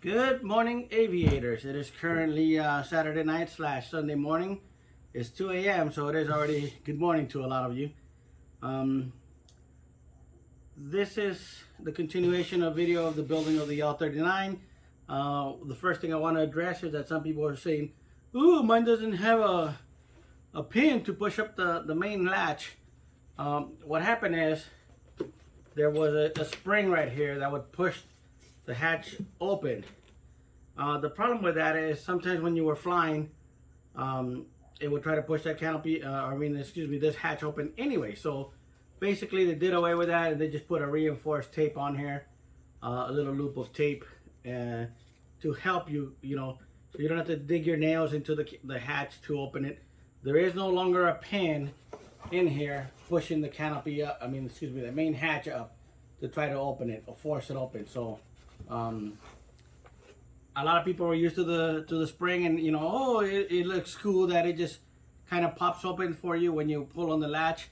Good morning, aviators. It is currently Saturday night / Sunday morning. It's 2 a.m., so it is already good morning to a lot of you. This is the continuation of video of the building of the L-39. The first thing I want to address is that some people are saying, ooh, mine doesn't have a pin to push up the main latch. What happened is there was a spring right here that would push the hatch open. The problem with that is sometimes when you were flying, it would try to push that canopy, this hatch open anyway. So basically they did away with that and they just put a reinforced tape on here, a little loop of tape to help you, so you don't have to dig your nails into the hatch to open it. There is no longer a pin in here pushing the canopy up, the main hatch up to try to open it or force it open. So a lot of people are used to the spring, and it looks cool that it just kind of pops open for you when you pull on the latch.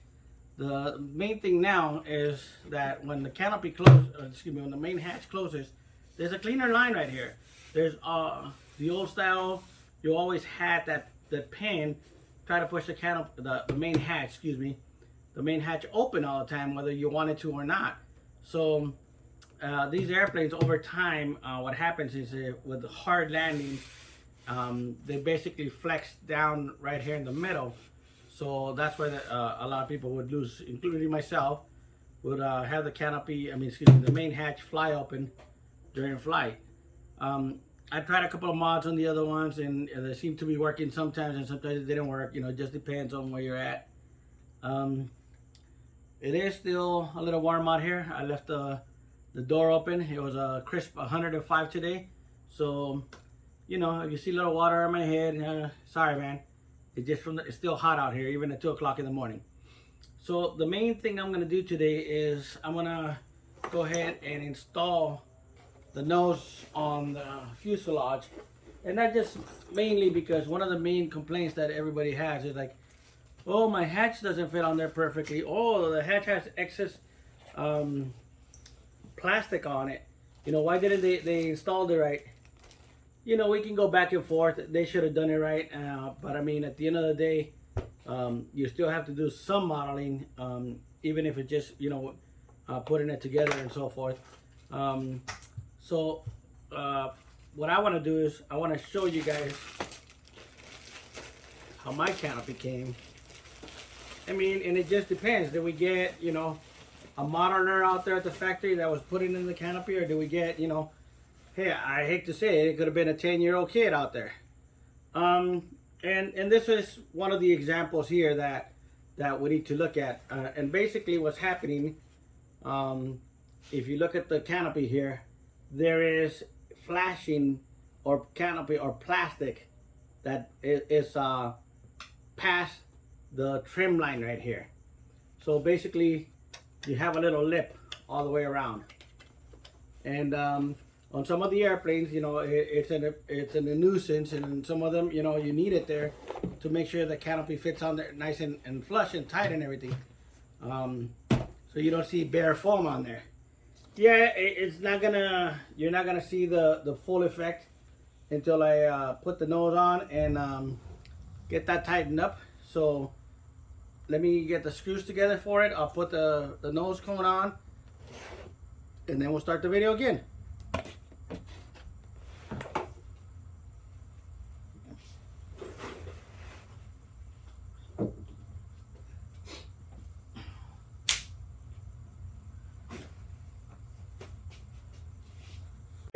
The main thing now is that when the canopy closes, when the main hatch closes, there's a cleaner line right here. There's the old style, you always had that pin try to push the canopy, the main hatch, the main hatch open all the time, whether you wanted to or not. So these airplanes over time, what happens is with hard landings, they basically flex down right here in the middle. So that's why a lot of people would lose, including myself, would have the canopy, the main hatch fly open during flight. I tried a couple of mods on the other ones, and they seem to be working sometimes, and sometimes it didn't work. It just depends on where you're at. It is still a little warm out here. I left the door open. It was a crisp 105 today. So, if you see a little water on my head, sorry, man. It's still hot out here, even at 2 o'clock in the morning. So the main thing I'm gonna do today is I'm gonna go ahead and install the nose on the fuselage. And not just mainly because one of the main complaints that everybody has is like, oh, my hatch doesn't fit on there perfectly. Oh, the hatch has excess plastic on it. Why didn't they installed it right? We can go back and forth. They should have done it right. But at the end of the day, you still have to do some modeling, even if it's just, putting it together and so forth. So what I want to do is I want to show you guys how my canopy came. And it just depends. Did we get, a modeler out there at the factory that was putting in the canopy, or do we get, hey, I hate to say it could have been a 10-year-old kid out there. And this is one of the examples here that we need to look at. And basically what's happening, if you look at the canopy here, there is flashing or canopy or plastic that is past the trim line right here. So basically you have a little lip all the way around. And on some of the airplanes, it's a nuisance, and in some of them, you need it there to make sure the canopy fits on there nice and flush and tight and everything. So you don't see bare foam on there. Yeah, you're not gonna see the full effect until I put the nose on and get that tightened up. So let me get the screws together for it. I'll put the nose cone on, and then we'll start the video again.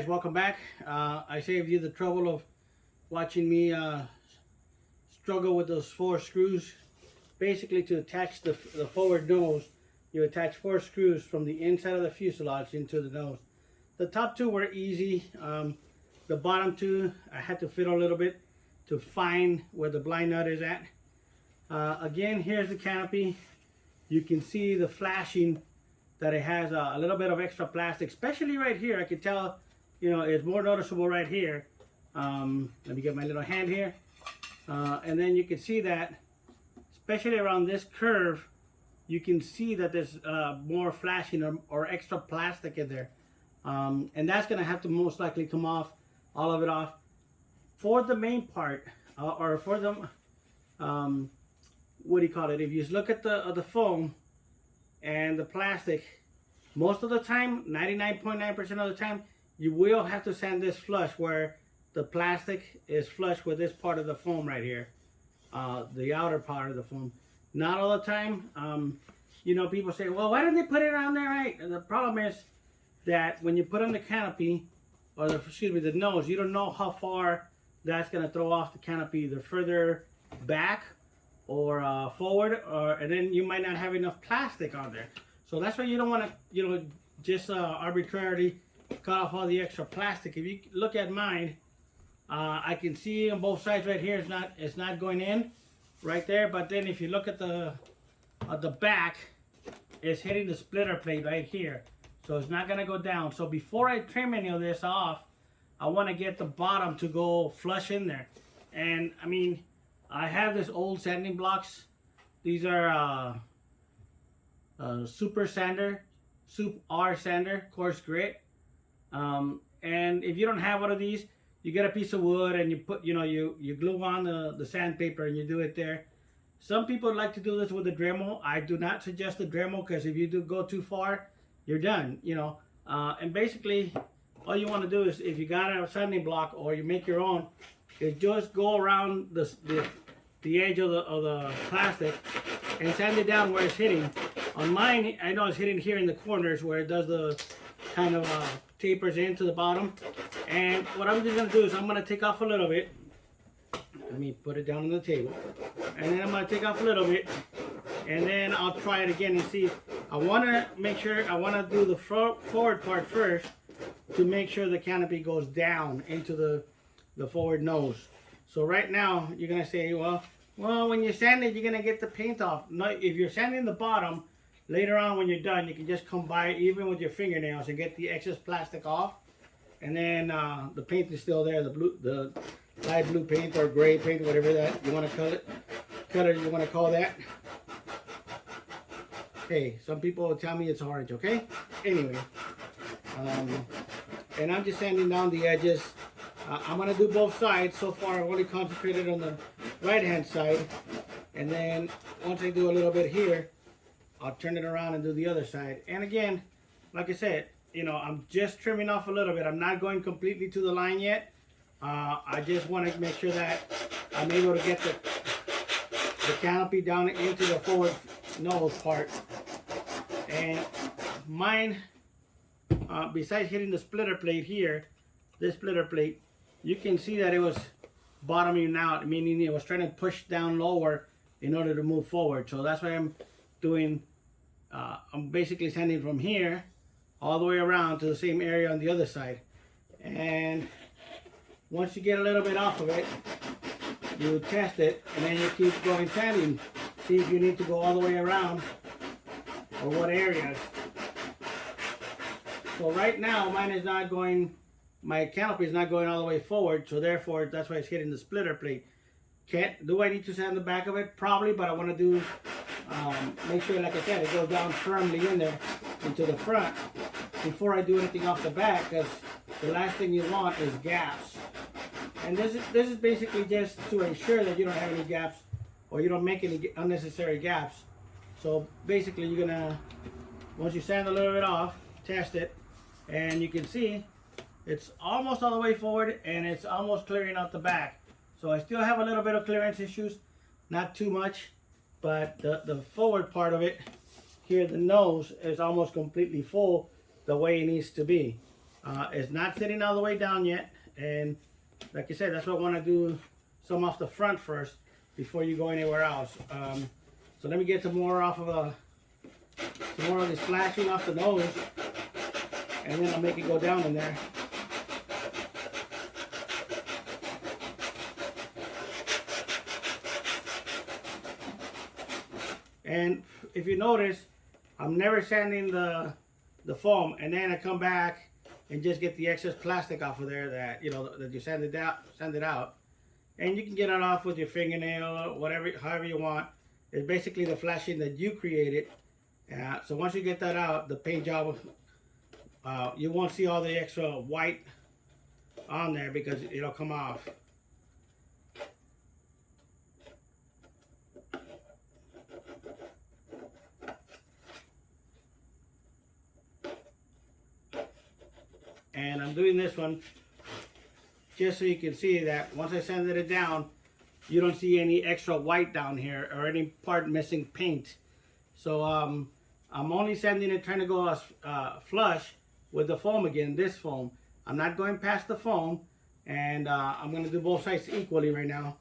Welcome back. I saved you the trouble of watching me struggle with those 4 screws. Basically, to attach the forward nose, you attach 4 screws from the inside of the fuselage into the nose. The top 2 were easy. The bottom 2, I had to fiddle a little bit to find where the blind nut is at. Again, here's the canopy. You can see the flashing that it has a little bit of extra plastic, especially right here. I could tell, it's more noticeable right here. Let me get my little hand here. And then you can see that, especially around this curve, you can see that there's more flashing or extra plastic in there. And that's going to have to most likely come off all of it off. For the main part, or for the, what do you call it? If you look at the foam and the plastic, most of the time, 99.9% of the time, you will have to sand this flush where the plastic is flush with this part of the foam right here, the outer part of the foam. Not all the time. You know, people say, well, why didn't they put it on there right? And the problem is that when you put on the canopy, or the, excuse me, the nose, you don't know how far that's going to throw off the canopy, either further back or forward, and then you might not have enough plastic on there. So that's why you don't want to, you know, just arbitrarily cut off all the extra plastic. If you look at mine, I can see on both sides right here, it's not going in right there. But then if you look at the back, it's hitting the splitter plate right here. So it's not gonna go down. So before I trim any of this off, I want to get the bottom to go flush in there. And I mean, I have this old sanding blocks. These are Super Sander, Soup R Sander, coarse grit. And if you don't have one of these, you get a piece of wood and you put, you know, you glue on the sandpaper and you do it there. Some people like to do this with a Dremel. I do not suggest a Dremel, because if you do go too far, you're done, you know. And basically, all you want to do is, if you got a sanding block or you make your own, is just go around the edge of the plastic and sand it down where it's hitting. On mine, I know it's hitting here in the corners where it does the kind of tapers into the bottom. And what I'm just going to do is I'm going to take off a little bit. Let me put it down on the table. And then I'm going to take off a little bit. And then I'll try it again and see. I want to make sure, I want to do the forward part first to make sure the canopy goes down into the forward nose. So right now, you're going to say, well, when you sand it, you're going to get the paint off. No, if you're sanding the bottom, later on when you're done, you can just come by even with your fingernails and get the excess plastic off. And then the paint is still there, the light blue paint or gray paint, whatever that you want to color you want to call that. Hey, some people will tell me it's orange, okay? Anyway, and I'm just sanding down the edges. I'm going to do both sides. So far, I've only concentrated on the right-hand side. And then once I do a little bit here, I'll turn it around and do the other side. And again, like I said, you know, I'm just trimming off a little bit. I'm not going completely to the line yet. I just want to make sure that I'm able to get the canopy down into the forward nose part. And mine, besides hitting the splitter plate here, this splitter plate, you can see that it was bottoming out, meaning it was trying to push down lower in order to move forward. So that's why I'm doing, I'm basically sanding from here all the way around to the same area on the other side. And once you get a little bit off of it, you test it, and then you keep going sanding. See if you need to go all the way around or what areas. So right now, mine is not going, my canopy is not going all the way forward, so therefore that's why it's hitting the splitter plate. Do I need to sand the back of it? Probably, but I want to do, make sure, like I said, it goes down firmly in there into the front before I do anything off the back, because the last thing you want is gaps. And this is basically just to ensure that you don't have any gaps or you don't make any unnecessary gaps. So basically you're gonna, once you sand a little bit off, test it, and you can see it's almost all the way forward and it's almost clearing out the back. So I still have a little bit of clearance issues, not too much, but the forward part of it, here the nose is almost completely full the way it needs to be. It's not sitting all the way down yet, and like I said, that's why I want to do some off the front first before you go anywhere else. So let me get some more off of some more of this flashing off the nose, and then I'll make it go down in there. And if you notice, I'm never sanding the foam, and then I come back and just get the excess plastic off of there that, you know, that you sand it out. And you can get it off with your fingernail, whatever, however you want. It's basically the flashing that you created. So once you get that out, the paint job, you won't see all the extra white on there because it'll come off. And I'm doing this one just so you can see that once I sanded it down, you don't see any extra white down here or any part missing paint. So I'm only sanding it, trying to go flush with the foam again, this foam. I'm not going past the foam, and I'm going to do both sides equally right now.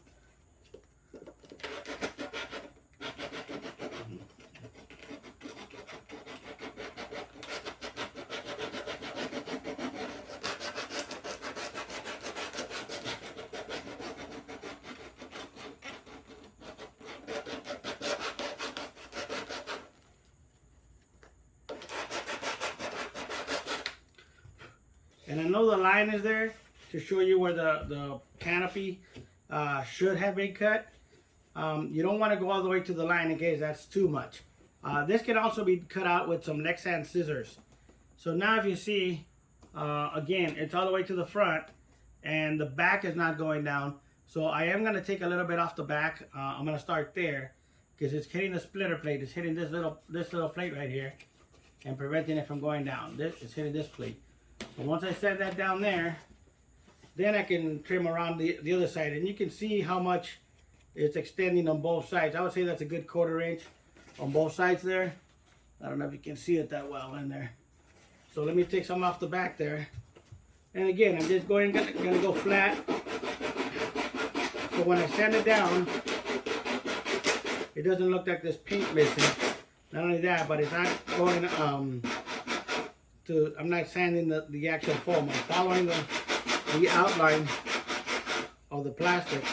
And I know the line is there to show you where the canopy should have been cut. You don't want to go all the way to the line in case that's too much. This can also be cut out with some Lexan scissors. So now if you see, again, it's all the way to the front and the back is not going down. So I am going to take a little bit off the back. I'm going to start there because it's hitting the splitter plate. It's hitting this little plate right here and preventing it from going down. It's hitting this plate. So once I set that down there, then I can trim around the other side, and you can see how much it's extending on both sides. I would say that's a good 1/4 inch on both sides there. I don't know if you can see it that well in there. So let me take some off the back there. And again, I'm just gonna go flat. So when I sand it down, it doesn't look like there's paint missing. Not only that, but it's not going I'm not sanding the actual foam. I'm following the outline of the plastic.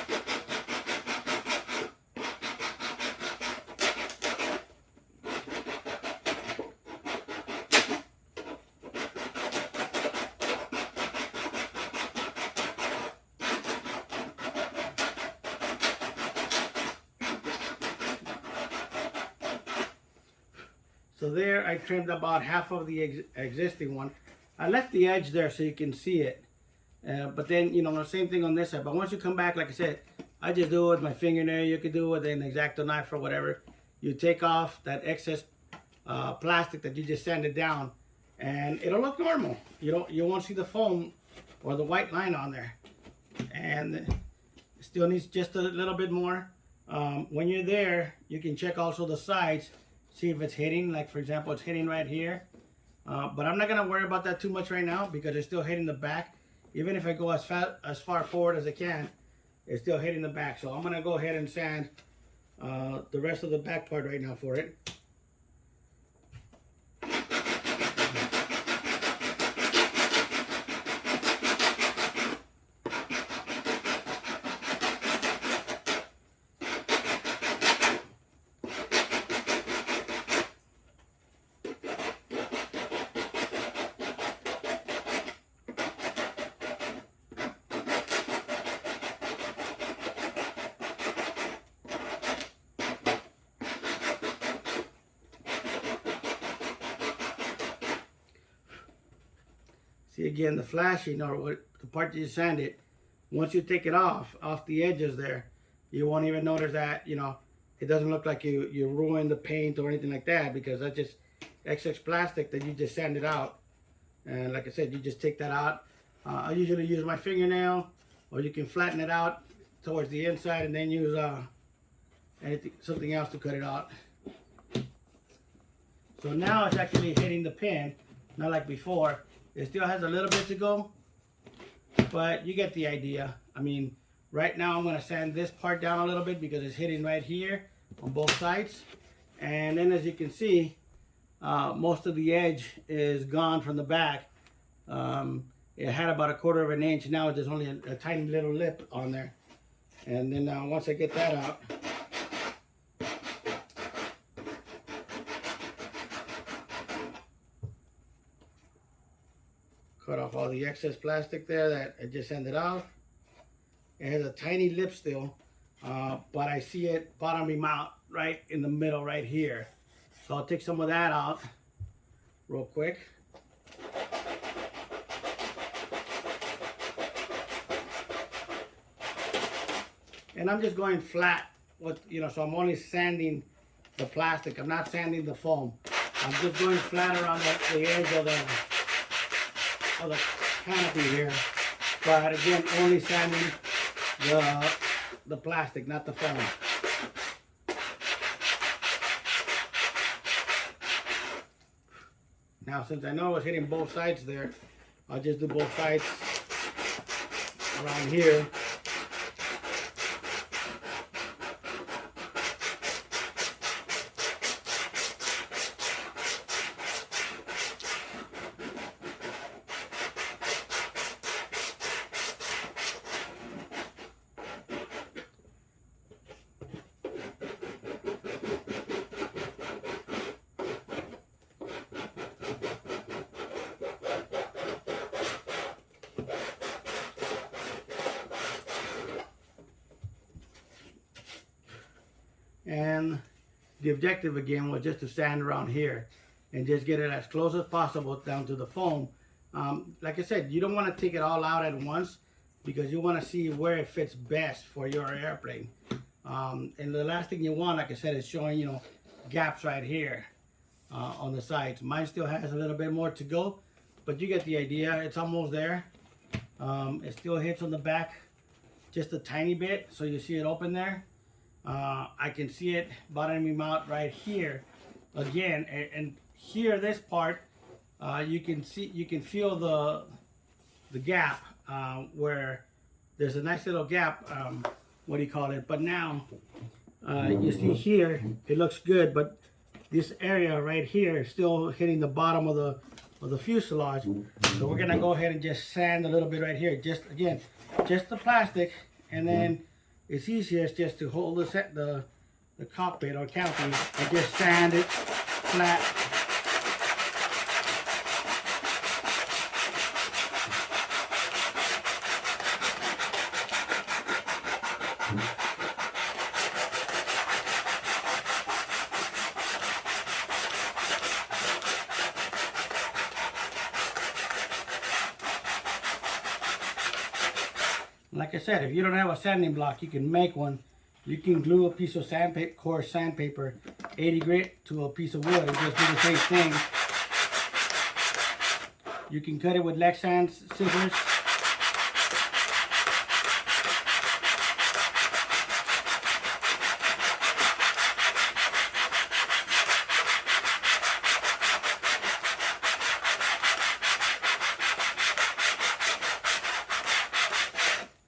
So there I trimmed about half of the existing one. I left the edge there so you can see it. But then, you know, the same thing on this side. But once you come back, like I said, I just do it with my fingernail. You could do it with an X-Acto knife or whatever. You take off that excess plastic that you just sanded down, and it'll look normal. You won't see the foam or the white line on there. And it still needs just a little bit more. When you're there, you can check also the sides. See if it's hitting, like for example, it's hitting right here. But I'm not gonna worry about that too much right now because it's still hitting the back. Even if I go as far forward as I can, it's still hitting the back. So I'm gonna go ahead and sand the rest of the back part right now for it. See again, the flashing or the part that you sanded, once you take it off the edges there, you won't even notice that, you know, it doesn't look like you ruined the paint or anything like that because that's just excess plastic that you just sanded out. And like I said, you just take that out. I usually use my fingernail, or you can flatten it out towards the inside and then use something else to cut it out. So now it's actually hitting the pin, not like before. It still has a little bit to go, but you get the idea. I mean, right now I'm going to sand this part down a little bit because it's hitting right here on both sides. And then as you can see, most of the edge is gone from the back. It had about 1/4 inch. Now there's only a tiny little lip on there. And then once I get that out, cut off all the excess plastic there that I just sanded off. It has a tiny lip still, but I see it bottoming out right in the middle right here. So I'll take some of that out real quick. And I'm just going flat with, so I'm only sanding the plastic. I'm not sanding the foam. I'm just going flat around the edge of the canopy here. But again, only sanding the plastic, not the foam. Now, since I know I was hitting both sides there, I'll just do both sides around here. And the objective again was just to sand around here and just get it as close as possible down to the foam. Like I said, you don't want to take it all out at once because you want to see where it fits best for your airplane. And the last thing you want, like I said, is showing, gaps right here on the sides. Mine still has a little bit more to go, but you get the idea. It's almost there. It still hits on the back just a tiny bit, so you see it open there. I can see it bottoming out right here again, and here this part you can feel the gap where there's a nice little gap, what do you call it, but now you see here it looks good, but this area right here is still hitting the bottom of the fuselage. So we're gonna go ahead and just sand a little bit right here, just the plastic, and then it's easiest just to hold the cockpit or canopy and just sand it flat. Like I said, if you don't have a sanding block, you can make one. You can glue a piece of sandpaper, coarse sandpaper, 80 grit to a piece of wood and just do the same thing. You can cut it with Lexan scissors.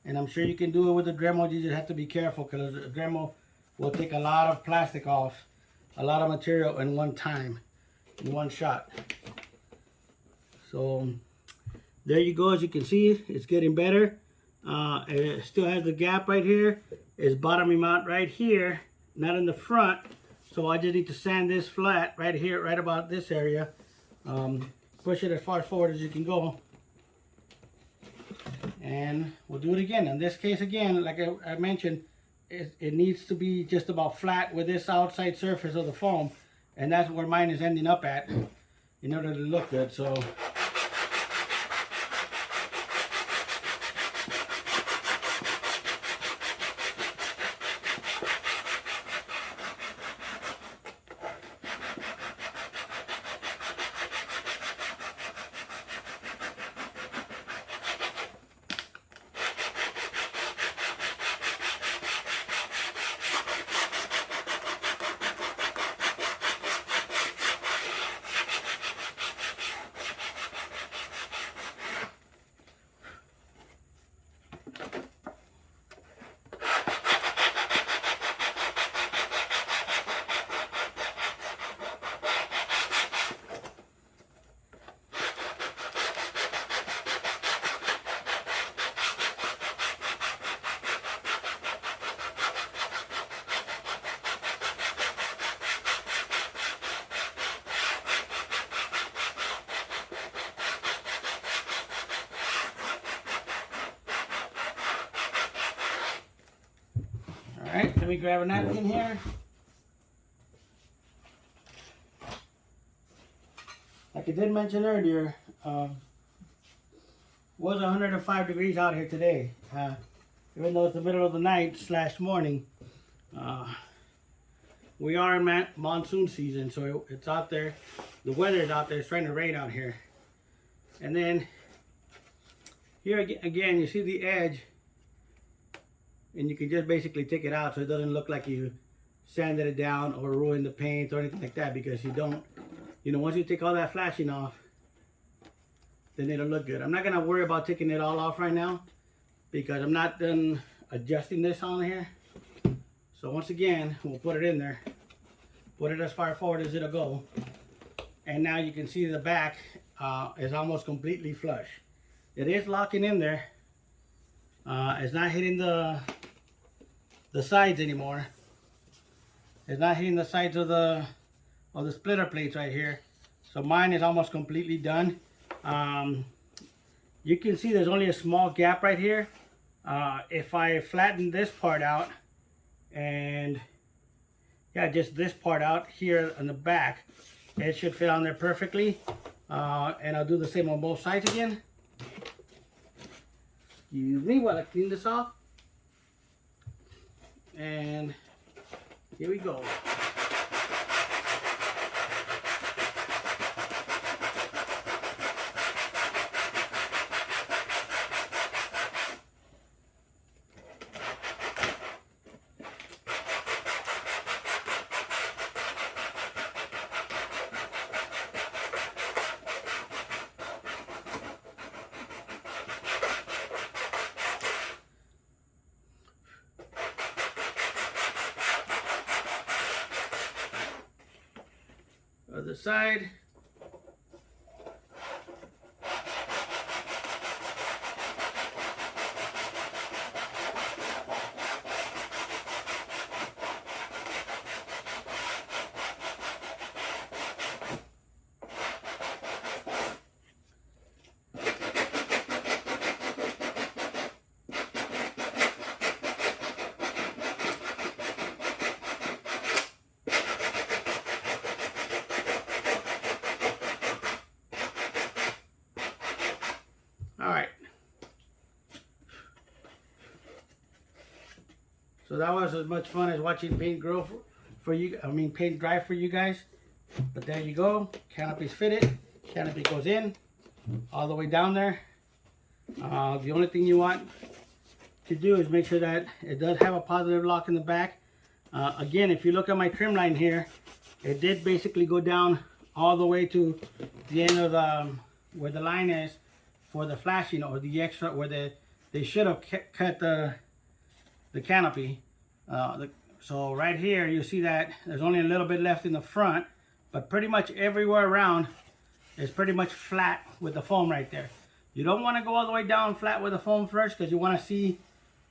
And I'm sure you can do it with the Dremel. You just have to be careful because the Dremel will take a lot of plastic off, a lot of material in one time, in one shot. So there you go. As you can see, it's getting better. It still has the gap right here. It's bottoming out right here, not in the front. So I just need to sand this flat right here, right about this area. Push it as far forward as you can go. And we'll do it again. In this case, again, like I mentioned, it needs to be just about flat with this outside surface of the foam, and that's where mine is ending up at in order to look good. So alright, let me grab a napkin here. Like I did mention earlier, was 105 degrees out here today. even though it's the middle of the night / morning. We are in monsoon season, so it's out there. The weather is out there. It's trying to rain out here. And then here again, you see the edge, and you can just basically take it out so it doesn't look like you sanded it down or ruined the paint or anything like that, because you don't, once you take all that flashing off, then it'll look good. I'm not gonna worry about taking it all off right now because I'm not done adjusting this on here. So once again, we'll put it in there, put it as far forward as it'll go, and now you can see the back is almost completely flush. It is locking in there. It's not hitting the sides anymore. It's not hitting the sides of the splitter plates right here. So mine is almost completely done. You can see there's only a small gap right here. If I flatten this part out, and yeah, just this part out here on the back, it should fit on there perfectly. And I'll do the same on both sides again. Excuse me while I clean this off. And here we go. Other side. Alright, so that was as much fun as watching paint grow for you. Paint dry for you guys. But there you go. Canopy's fitted. Canopy goes in all the way down there. The only thing you want to do is make sure that it does have a positive lock in the back. Again, if you look at my trim line here, it did basically go down all the way to the end of the where the line is for the flashing, or the extra where they should have cut the canopy. So right here you see that there's only a little bit left in the front, but pretty much everywhere around is pretty much flat with the foam right there. You don't want to go all the way down flat with the foam first, because you want to see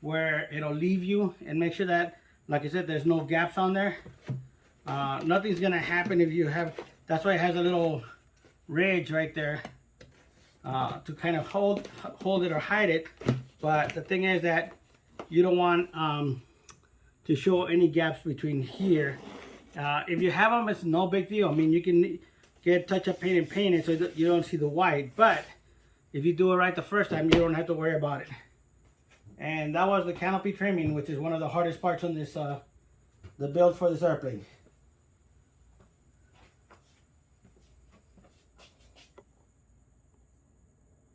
where it'll leave you and make sure that, like I said, there's no gaps on there. Nothing's gonna happen if you have, that's why it has a little ridge right there to kind of hold it or hide it. But the thing is that you don't want to show any gaps between here. If you have them, it's no big deal. You can get touch-up paint and paint it so that you don't see the white. But if you do it right the first time, you don't have to worry about it. And that was the canopy trimming, which is one of the hardest parts on this the build for this airplane.